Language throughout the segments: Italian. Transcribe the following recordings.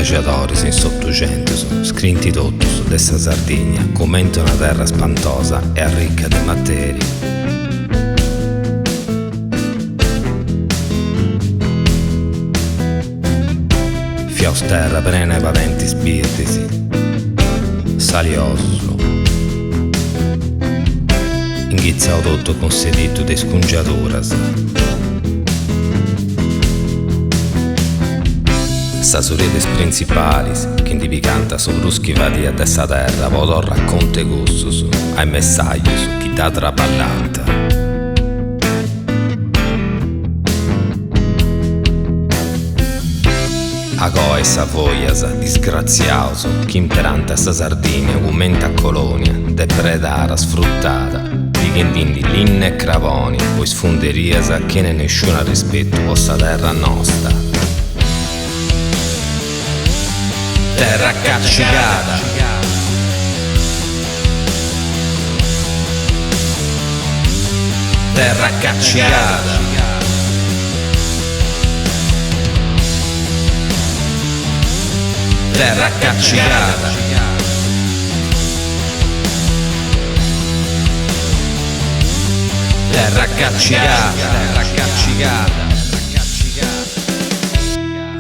viaggiatori in sottocento, scritti tutto su dessa Sardegna, commenta una terra spantosa e ricca di materie. Fios terra prene paventi spirtisi, salioso, inghizzao tutto con sedito de scungiaturas. Sas uredes principalis, che indipicanta sopra schivati a dessa terra, vodò racconte gussus, ai messaglios, chi da trapallanta. Ago e savoias, disgraziaus, chi imperanta a sa Sardigna, commenta a colonia, depredata, sfruttata, di che dindi linne e cravoni, poi sfunderias che ne nessuno rispetto vostra terra nostra. Terra caccicata, terra caccicata, terra caccicata, terra caccicata, terra caccicata.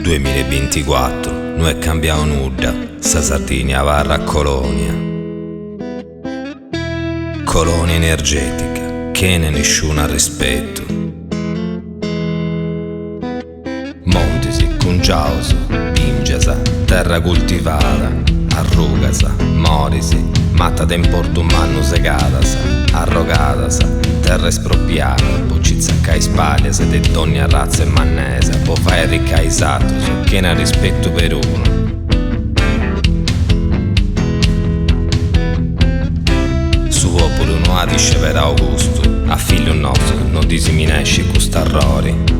2024, non è cambiato nulla, sa Sardegna varra a colonia. Colonia energetica, che ne nessuno ha rispetto. Montesi, cungiauso, pingiasa, terra coltivata, arrugasa, morisi, matta temporto umano segatasa, arrogatasa, terra espropriata, bocizza cai spaglia, se de donne a razza e mannesa, po fai ricca esatto, su che ne ha rispetto per uno. Su popolo non ha disce per Augusto, a figlio nostro non disiminesce questo errore.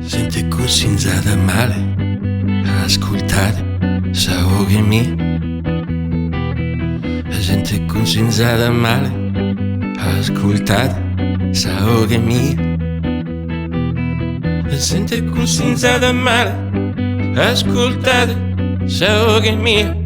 Sente cosinzata male, ascoltate, saore mia. Sente cosinzata male, ascoltate, saore mia. Sente cosinzata male, ascoltate, saore mia.